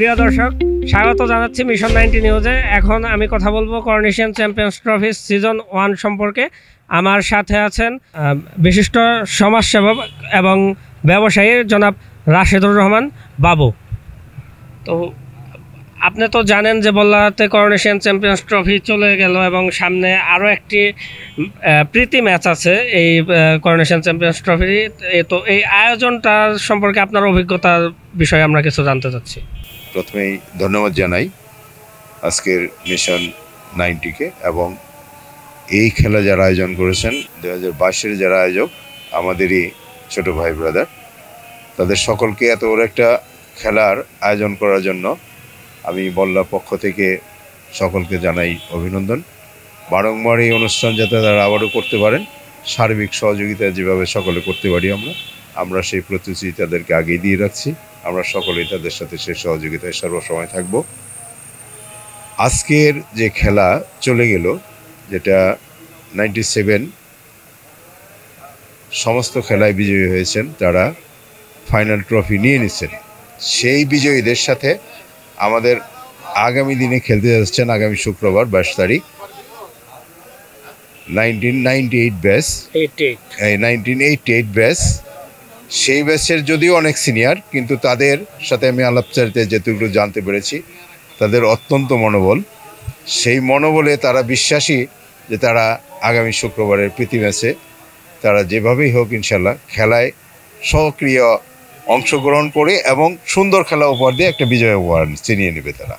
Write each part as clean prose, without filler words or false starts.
প্রিয় দর্শক, স্বাগত জানাচ্ছি মিশন 90 নিউজে। এখন আমি কথা বলবো করোনেশন চ্যাম্পিয়ন্স ট্রফি সিজন 1 সম্পর্কে। আমার সাথে আছেন বিশিষ্ট সমাজসেবক এবং ব্যবসায়ী জনাব রাশেদুর রহমান বাবু। তো আপনি তো জানেন যে বল্লাতে করোনেশন চ্যাম্পিয়ন্স ট্রফি চলে গেল এবং সামনে আরও একটি প্রীতি ম্যাচ আছে এই করোনেশন চ্যাম্পিয়ন্স ট্রফি। তো এই আয়োজনটা সম্পর্কে আপনার অভিজ্ঞতার বিষয়ে আমরা কিছু জানতে চাচ্ছি। প্রথমেই ধন্যবাদ জানাই আজকের মিশন 90কে এবং এই খেলা যারা আয়োজন করেছেন 2022-এর যারা আয়োজক, আমাদেরই ছোট ভাই ব্রাদার, তাদের সকলকে এত বড় একটা খেলার আয়োজন করার জন্য আমি বল্লার পক্ষ থেকে সকলকে জানাই অভিনন্দন। বারংবার এই অনুষ্ঠান যাতে তারা আবারও করতে পারেন, সার্বিক সহযোগিতা যেভাবে সকলে করতে পারি আমরা সেই প্রতিশ্রুতি তাদেরকে আগেই দিয়ে রাখছি। আমরা সকলেই তাদের সাথে সেই সহযোগিতায় সর্বসময় থাকব। আজকের যে খেলা চলে গেল, যেটা 97 সমস্ত খেলায় বিজয়ী হয়েছেন, তারা ফাইনাল ট্রফি নিয়ে নিচ্ছেন। সেই বিজয়ীদের সাথে আমাদের আগামী দিনে খেলতে যাচ্ছেন আগামী শুক্রবার 22 তারিখ 1998 ব্যাচ, 1988 ব্যাচ। সেই ব্যাচের যদিও অনেক সিনিয়র, কিন্তু তাদের সাথে আমি আলাপচারিতায় যেটুকু জানতে পেরেছি, তাদের অত্যন্ত মনোবল। সেই মনোবলে তারা বিশ্বাসী যে তারা আগামী শুক্রবারের প্রীতি ম্যাচে তারা যেভাবেই হোক ইনশাল্লাহ খেলায় সক্রিয় অংশগ্রহণ করে এবং সুন্দর খেলা উপহার দিয়ে একটা বিজয় উপহার ছিনিয়ে নেবে তারা।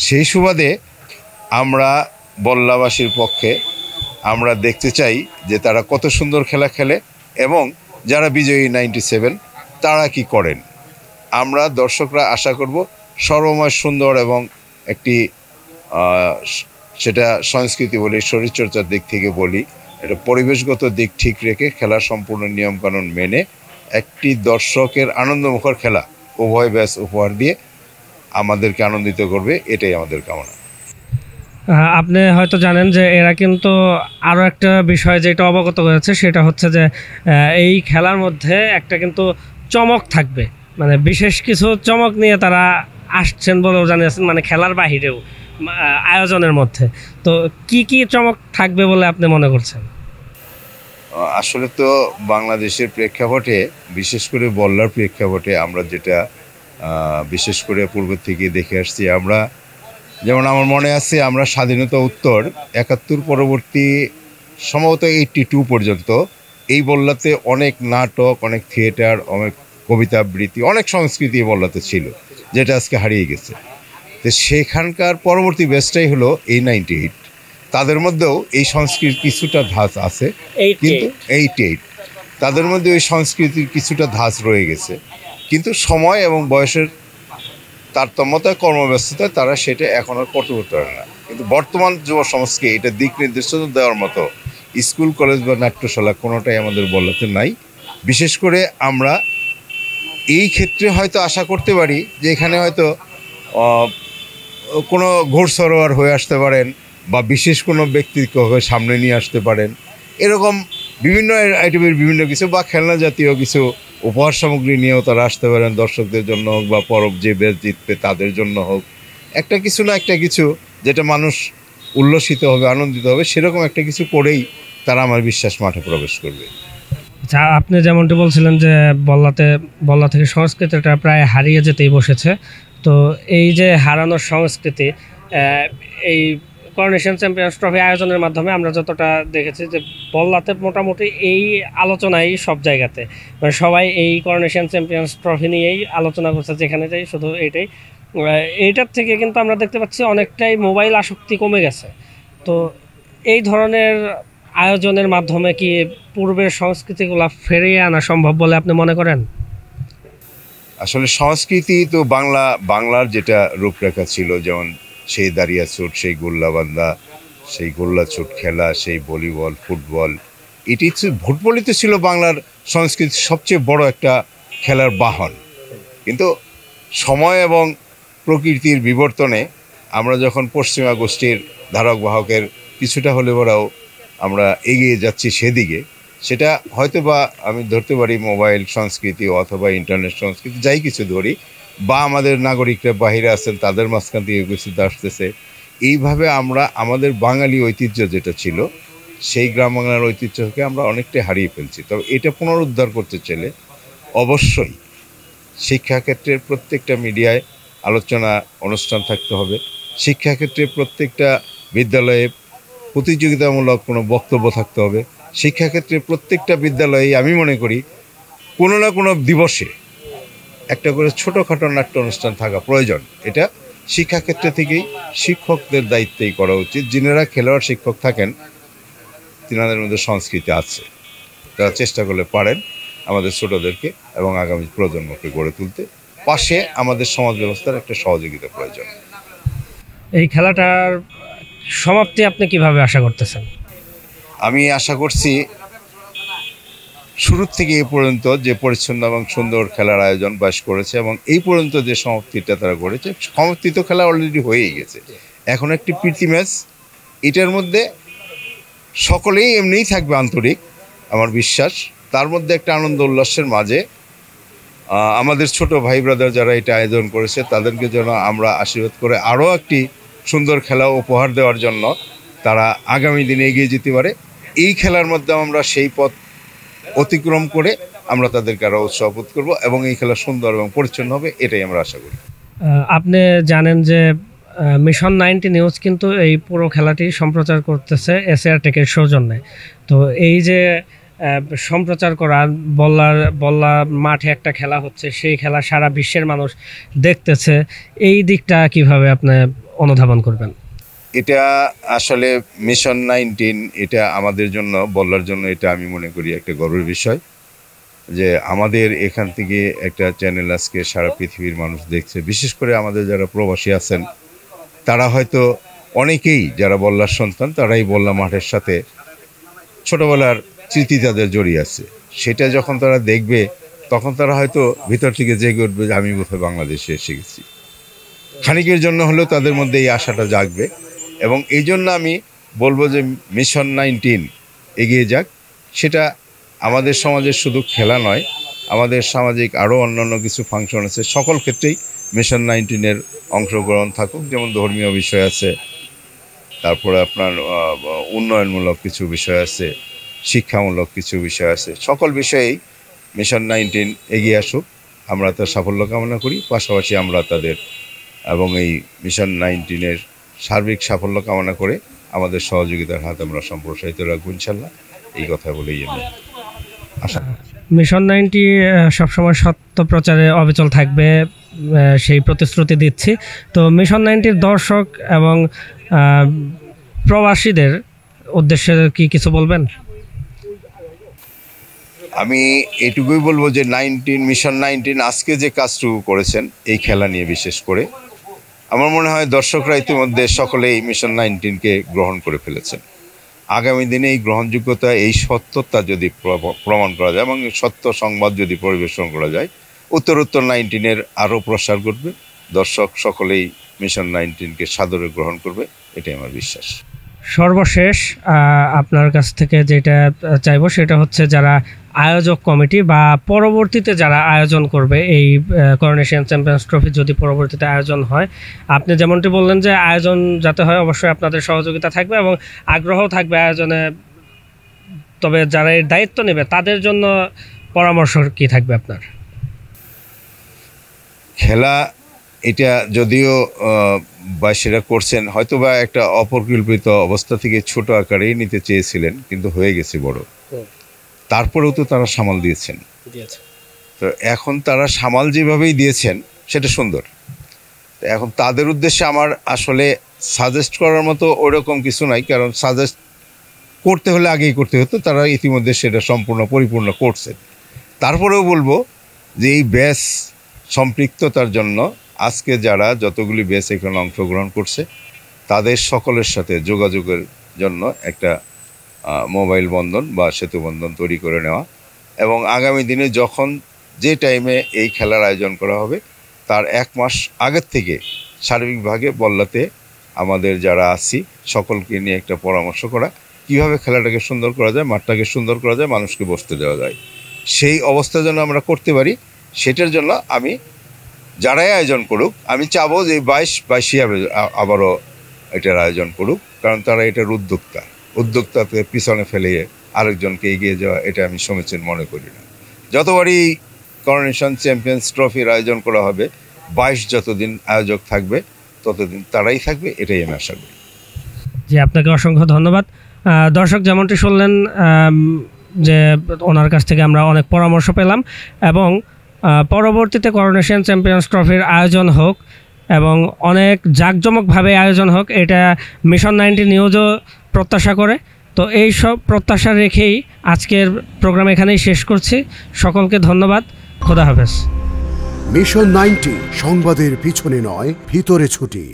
সেই সুবাদে আমরা বল্লাবাসীর পক্ষে আমরা দেখতে চাই যে তারা কত সুন্দর খেলা খেলে এবং যারা বিজয়ী 97 তারা কি করেন। আমরা দর্শকরা আশা করব সর্বময় সুন্দর এবং একটি সেটা সংস্কৃতি বলি, শরীরচর্চার দিক থেকে বলি, এটা পরিবেশগত দিক ঠিক রেখে খেলার সম্পূর্ণ নিয়মকানুন মেনে একটি দর্শকের আনন্দমুখর খেলা উভয় ব্যাচ উপহার দিয়ে আমাদেরকে আনন্দিত করবে, এটাই আমাদের কামনা। আপনি হয়তো জানেন যে এরা কিন্তু আরও একটা বিষয় যেটা অবগত হয়েছে, সেটা হচ্ছে যে এই খেলার মধ্যে একটা কিন্তু চমক থাকবে, মানে বিশেষ কিছু চমক নিয়ে তারা আসছেন বলেও জানিয়েছেন, মানে খেলার বাহিরেও আয়োজনের মধ্যে। তো কি কি চমক থাকবে বলে আপনি মনে করছেন? আসলে তো বাংলাদেশের প্রেক্ষাপটে, বিশেষ করে বল্লার প্রেক্ষাপটে আমরা যেটা বিশেষ করে পূর্ব থেকে দেখে আসছি, আমরা যেমন আমার মনে আছে আমরা স্বাধীনতা উত্তর 71 পরবর্তী সম্ভবত 82 পর্যন্ত এই বল্লাতে অনেক নাটক, অনেক থিয়েটার, অনেক কবিতা আবৃত্তি, অনেক সংস্কৃতি বল্লাতে ছিল, যেটা আজকে হারিয়ে গেছে। তো সেখানকার পরবর্তী ব্যাচটাই হলো এই 98। তাদের মধ্যেও এই সংস্কৃতির কিছুটা ধাঁচ আছে, কিন্তু 88 তাদের মধ্যে ওই সংস্কৃতির কিছুটা ধাঁচ রয়ে গেছে, কিন্তু সময় এবং বয়সের তারতম্যতায়, কর্মব্যস্ততায় তারা সেটা এখন আর করতে পারে না। কিন্তু বর্তমান যুব সমাজকে এটা দিক নির্দেশনা দেওয়ার মতো স্কুল, কলেজ বা নাট্যশালা কোনোটাই আমাদের বল্লাতে নাই। বিশেষ করে আমরা এই ক্ষেত্রে হয়তো আশা করতে পারি যে এখানে হয়তো কোনো ঘোড়সরোয়ার হয়ে আসতে পারেন বা বিশেষ কোনো ব্যক্তিকে সামনে নিয়ে আসতে পারেন, এরকম বিভিন্ন আইটেমের বিভিন্ন কিছু বা খেলনা জাতীয় কিছু উপহার সামগ্রী নিয়েও তারা আসতে পারেন, দর্শকদের জন্য হোক বা পরব যে বেশ জিতবে তাদের জন্য হোক, একটা কিছু না একটা কিছু যেটা মানুষ উল্লসিত হবে, আনন্দিত হবে, সেরকম একটা কিছু করেই তারা আমার বিশ্বাস মাঠে প্রবেশ করবে। আচ্ছা, আপনি যেমনটি বলছিলেন যে বল্লা থেকে সংস্কৃতিটা প্রায় হারিয়ে যেতেই বসেছে। তো এই যে হারানোর সংস্কৃতি, এই করোনেশন চ্যাম্পিয়ন্স ট্রফি আয়োজনের মাধ্যমে আমরা যতটা দেখেছি যে বল্লাতে মোটামুটি এই আলোচনাই সব জায়গাতে, মানে সবাই এই করোনেশন চ্যাম্পিয়ন্স ট্রফি নিয়েই আলোচনা করছে, যেখানে যাই শুধু এইটার থেকে কিন্তু আমরা দেখতে পাচ্ছি অনেকটাই মোবাইল আসক্তি কমে গেছে। তো এই ধরনের আয়োজনের মাধ্যমে কি পূর্বের সংস্কৃতিগুলো ফিরিয়ে আনা সম্ভব বলে আপনি মনে করেন? আসলে সংস্কৃতি তো বাংলার যেটা রূপরেখা ছিল, যেমন সেই দাঁড়িয়া ছুট, সেই গোল্লাবান্ধা, সেই গোল্লা ছুট খেলা, সেই ভলিবল, ফুটবল, ফুটবলই তো ছিল বাংলার সংস্কৃতির সবচেয়ে বড় একটা খেলার বাহন। কিন্তু সময় এবং প্রকৃতির বিবর্তনে আমরা যখন পশ্চিমা গোষ্ঠীর ধারক বাহকের কিছুটা হলে ওরাও আমরা এগিয়ে যাচ্ছি সেদিকে, সেটা হয়তো বা আমি ধরতে পারি মোবাইল সংস্কৃতি অথবা ইন্টারনেট সংস্কৃতি, যাই কিছু ধরি, বা আমাদের নাগরিকরা বাহিরে আছেন তাদের মাঝখান থেকে উপস্থিত আসতেছে। এইভাবে আমরা আমাদের বাঙালি ঐতিহ্য যেটা ছিল সেই গ্রাম বাংলার ঐতিহ্যকে আমরা অনেকটাই হারিয়ে ফেলছি। তবে এটা পুনরুদ্ধার করতে চাইলে অবশ্যই শিক্ষাক্ষেত্রের প্রত্যেকটা মিডিয়ায় আলোচনা অনুষ্ঠান থাকতে হবে। শিক্ষাক্ষেত্রে প্রত্যেকটা বিদ্যালয়ে প্রতিযোগিতামূলক কোনো বক্তব্য থাকতে হবে। শিক্ষাক্ষেত্রে প্রত্যেকটা বিদ্যালয়ে আমি মনে করি কোনো না কোনো দিবসে একটা করে ছোটোখাটো নাট্য অনুষ্ঠান থাকা প্রয়োজন। এটা শিক্ষাক্ষেত্রে থেকেই শিক্ষকদের দায়িত্বেই করা উচিত। যিনারা খেলোয়াড় শিক্ষক থাকেন তিনাদের মধ্যে সংস্কৃতি আছে, তারা চেষ্টা করলে পারেন আমাদের ছোটদেরকে এবং আগামী প্রজন্মকে গড়ে তুলতে। পাশে আমাদের সমাজ ব্যবস্থার একটা সহযোগিতা প্রয়োজন। এই খেলাটার সমাপ্তি আপনি কিভাবে আশা করতেছেন? আমি আশা করছি শুরু থেকে এই পর্যন্ত যে পরিচ্ছন্ন এবং সুন্দর খেলার আয়োজন বাস করেছে এবং এই পর্যন্ত যে সমাপ্তিটা তারা করেছে, সমাপ্তি তো খেলা অলরেডি হয়েই গেছে। এখন একটি প্রীতি ম্যাচ, এটার মধ্যে সকলেই এমনিই থাকবে আন্তরিক, আমার বিশ্বাস। তার মধ্যে একটা আনন্দ উল্লাসের মাঝে আমাদের ছোট ভাই ব্রাদার যারা এটা আয়োজন করেছে তাদেরকে যেন আমরা আশীর্বাদ করে আরও একটি সুন্দর খেলা উপহার দেওয়ার জন্য তারা আগামী দিনে এগিয়ে যেতে পারে। এই খেলার মধ্যে আমরা সেই পথ অতিক্রম করে আমরা তাদেরকে আরও উৎসাহবোধ করবো এবং এই খেলা সুন্দর এবং পরিচ্ছন্ন হবে, এটাই আমরা আশা করি। আপনি জানেন যে মিশন 90 নিউজ কিন্তু এই পুরো খেলাটি সম্প্রচার করতেছে এসএআর টেকের সৌজন্যে। তো এই যে সম্প্রচার করা, বল্লা মাঠে একটা খেলা হচ্ছে, সেই খেলা সারা বিশ্বের মানুষ দেখতেছে, এই দিকটা কিভাবে আপনি অনুধাবন করবেন? এটা আসলে মিশন 19 এটা আমাদের জন্য, বলার জন্য এটা আমি মনে করি একটা গর্বের বিষয় যে আমাদের এখান থেকে একটা চ্যানেল আজকে সারা পৃথিবীর মানুষ দেখছে। বিশেষ করে আমাদের যারা প্রবাসী আছেন তারা হয়তো অনেকেই যারা বল্লার সন্তান তারাই বল্লা মাঠের সাথে ছোটোবেলার স্মৃতি তাদের জড়িয়ে আছে। সেটা যখন তারা দেখবে তখন তারা হয়তো ভিতর থেকে জেগে উঠবে যে আমি বোধহয় বাংলাদেশে এসে গেছি। খানিকের জন্য হলেও তাদের মধ্যে এই আশাটা জাগবে এবং এই জন্য আমি বলবো যে মিশন 19 এগিয়ে যাক। সেটা আমাদের সমাজের শুধু খেলা নয়, আমাদের সামাজিক আরও অন্যান্য কিছু ফাংশন আছে, সকল ক্ষেত্রেই মিশন 19-এর অংশগ্রহণ থাকুক। যেমন ধর্মীয় বিষয় আছে, তারপরে আপনার উন্নয়নমূলক কিছু বিষয় আছে, শিক্ষামূলক কিছু বিষয় আছে, সকল বিষয়েই মিশন 19 এগিয়ে আসুক, আমরা তার সাফল্য কামনা করি। পাশাপাশি আমরা তাদের এবং এই মিশন 19-এর সার্বিক সাফল্য কামনা করে আমাদের সহযোগিতার হাত আমরা সম্প্রসারিত রাখবো ইনশাল্লাহ। এই কথা বলেই আমি আশা করি। মিশন 90 সবসময় সত্য প্রচারে অবিচল থাকবে, সেই প্রতিশ্রুতি দিচ্ছি। তো মিশন 90-র দর্শক এবং প্রবাসীদের উদ্দেশ্যে কি কিছু বলবেন? আমি এটুকুই বলবো যে মিশন 19 আজকে যে কাজটুকু করেছেন এই খেলা নিয়ে, বিশেষ করে আমার মনে হয় দর্শকরা ইতিমধ্যে সকলেই মিশন 19-কে গ্রহণ করে ফেলেছেন। আগামী দিনে এই গ্রহণযোগ্যতা, এই সত্যতা যদি প্রমাণ করা যায় এবং সত্য সংবাদ যদি পরিবেশন করা যায়, উত্তরোত্তর 19-এর আরও প্রসার ঘটবে। দর্শক সকলেই মিশন 19-কে সাদরে গ্রহণ করবে, এটাই আমার বিশ্বাস। সর্বশেষ আপনার কাছ থেকে যেটা চাইবো সেটা হচ্ছে যারা আয়োজক কমিটি বা পরবর্তীতে যারা আয়োজন করবে এই করোনেশন চ্যাম্পিয়ন্স ট্রফি, যদি পরবর্তীতে আয়োজন হয়, আপনি যেমনটি বললেন যে আয়োজন যাতে হয় অবশ্যই আপনাদের সহযোগিতা থাকবে এবং আগ্রহ থাকবে আয়োজনে, তবে যারা এর দায়িত্ব নেবে তাদের জন্য পরামর্শ কি থাকবে আপনার? খেলা এটা যদিও সেটা করছেন হয়তো বা একটা অপরিকল্পিত অবস্থা থেকে ছোট আকারেই নিতে চেয়েছিলেন, কিন্তু হয়ে গেছে বড়। তারপরেও তো তারা সামাল দিয়েছেন। তো এখন তারা সামাল যেভাবেই দিয়েছেন সেটা সুন্দর। তো এখন তাদের উদ্দেশ্যে আমার আসলে সাজেস্ট করার মতো ওরকম কিছু নাই, কারণ সাজেস্ট করতে হলে আগেই করতে হতো, তারা ইতিমধ্যে সেটা সম্পূর্ণ পরিপূর্ণ করছেন। তারপরেও বলবো যে এই ব্যাচ সম্পৃক্ততার জন্য আজকে যারা যতগুলি ব্যাচ এখানে অংশগ্রহণ করছে তাদের সকলের সাথে যোগাযোগের জন্য একটা মোবাইল বন্ধন বা সেতু বন্ধন তৈরি করে নেওয়া এবং আগামী দিনে যখন যে টাইমে এই খেলার আয়োজন করা হবে তার 1 মাস আগের থেকে সার্বিকভাবে বল্লাতে আমাদের যারা আছি সকলকে নিয়ে একটা পরামর্শ করা, কীভাবে খেলাটাকে সুন্দর করা যায়, মাঠটাকে সুন্দর করা যায়, মানুষকে বসতে দেওয়া যায়, সেই অবস্থা যেন আমরা করতে পারি। সেটার জন্য আমি যারাই আয়োজন করুক, আমি চাবো যে 22 আবারও এটার আয়োজন করুক, কারণ তারা এটার উদ্যোক্তাকে পিছনে ফেলে আরেকজনকে এগিয়ে যাওয়া এটা আমি সমীচীন মনে করি না। যতবারই করোনেশন চ্যাম্পিয়ন্স ট্রফির আয়োজন করা হবে, 22 যতদিন আয়োজক থাকবে ততদিন তারাই থাকবে, এটাই আমি আশা করি। জি, আপনাকে অসংখ্য ধন্যবাদ। দর্শক যেমনটি শুনলেন যে ওনার কাছ থেকে আমরা অনেক পরামর্শ পেলাম, এবং পরবর্তীতে করোনেশন চ্যাম্পিয়ন্স ট্রফির আয়োজন হোক এবং অনেক জাঁকজমকভাবে আয়োজন হোক, এটা মিশন 90 নিউজও প্রত্যাশা করে। তো এই সব প্রত্যাশা রেখেই আজকের প্রোগ্রাম এখানেই শেষ করছি। সকলকে ধন্যবাদ। খোদা হাফেজ। মিশন 90 সংবাদের পিছনে নয়, ভিতরে ছুটি।